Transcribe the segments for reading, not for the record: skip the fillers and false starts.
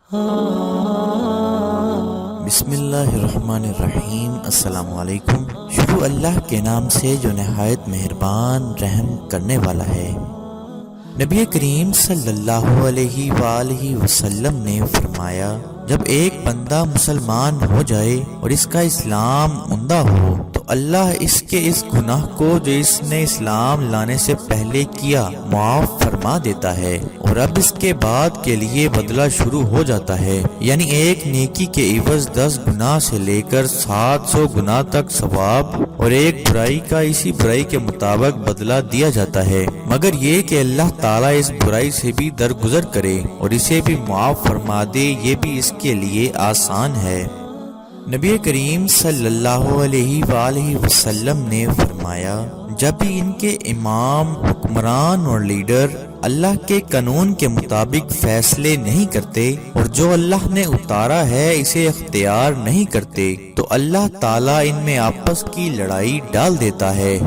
بسم اللہ الرحمن الرحیم۔ السلام علیکم۔ شروع اللہ کے نام سے جو نہایت مہربان رحم کرنے والا ہے۔ نبی کریم صلی اللہ علیہ وآلہ وسلم نے فرمایا، جب ایک بندہ مسلمان ہو جائے اور اس کا اسلام عمدہ ہو تو اللہ اس کے اس گناہ کو جو اس نے اسلام لانے سے پہلے کیا معاف فرما دیتا ہے، اور اب اس کے بعد کے لیے بدلہ شروع ہو جاتا ہے، یعنی ایک نیکی کے عوض 10 گناہ سے لے کر 700 گناہ تک ثواب، اور ایک برائی کا اسی برائی کے مطابق بدلہ دیا جاتا ہے، مگر یہ کہ اللہ تعالیٰ اس برائی سے بھی درگزر کرے اور اسے بھی معاف فرما دے، یہ بھی اس کے لیے آسان ہے۔ نبی کریم صلی اللہ علیہ وآلہ وسلم نے فرمایا، جب بھی ان کے امام، حکمران اور لیڈر اللہ کے قانون کے مطابق فیصلے نہیں کرتے اور جو اللہ نے اتارا ہے اسے اختیار نہیں کرتے تو اللہ تعالیٰ ان میں آپس کی لڑائی ڈال دیتا ہے۔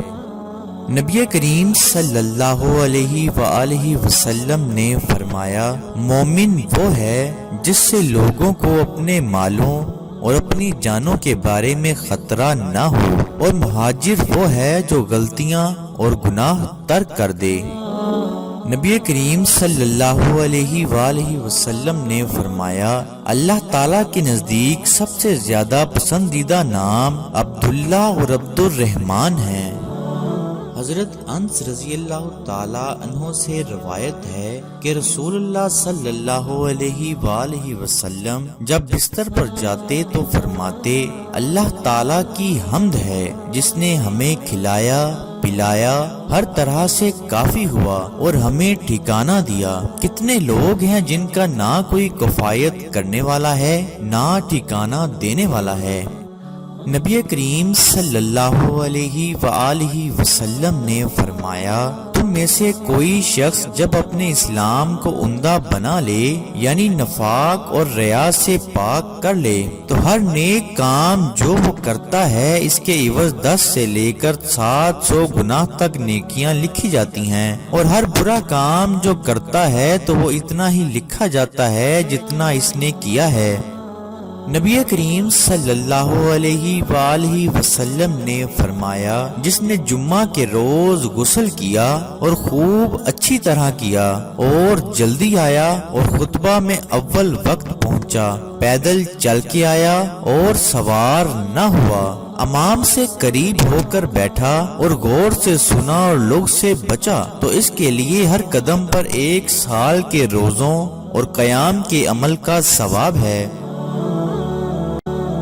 نبی کریم صلی اللہ علیہ وآلہ وسلم نے فرمایا، مومن وہ ہے جس سے لوگوں کو اپنے مالوں اور اپنی جانوں کے بارے میں خطرہ نہ ہو، اور مہاجر وہ ہے جو غلطیاں اور گناہ ترک کر دے۔ نبی کریم صلی اللہ علیہ وآلہ وسلم نے فرمایا، اللہ تعالیٰ کے نزدیک سب سے زیادہ پسندیدہ نام عبداللہ اور عبد الرحمن ہیں۔ حضرت انس رضی اللہ تعالیٰ عنہ سے روایت ہے کہ رسول اللہ صلی اللہ علیہ وآلہ وسلم جب بستر پر جاتے تو فرماتے، اللہ تعالیٰ کی حمد ہے جس نے ہمیں کھلایا پلایا، ہر طرح سے کافی ہوا اور ہمیں ٹھکانہ دیا۔ کتنے لوگ ہیں جن کا نہ کوئی کفایت کرنے والا ہے نہ ٹھکانہ دینے والا ہے۔ نبی کریم صلی اللہ علیہ وآلہ وسلم نے فرمایا، تم میں سے کوئی شخص جب اپنے اسلام کو عمدہ بنا لے، یعنی نفاق اور ریا سے پاک کر لے، تو ہر نیک کام جو وہ کرتا ہے اس کے عوض 10 سے لے کر 700 گناہ تک نیکیاں لکھی جاتی ہیں، اور ہر برا کام جو کرتا ہے تو وہ اتنا ہی لکھا جاتا ہے جتنا اس نے کیا ہے۔ نبی کریم صلی اللہ علیہ وآلہ وسلم نے فرمایا، جس نے جمعہ کے روز غسل کیا اور خوب اچھی طرح کیا اور جلدی آیا اور خطبہ میں اول وقت پہنچا، پیدل چل کے آیا اور سوار نہ ہوا، امام سے قریب ہو کر بیٹھا اور غور سے سنا اور لوگ سے بچا، تو اس کے لیے ہر قدم پر 1 سال کے روزوں اور قیام کے عمل کا ثواب ہے۔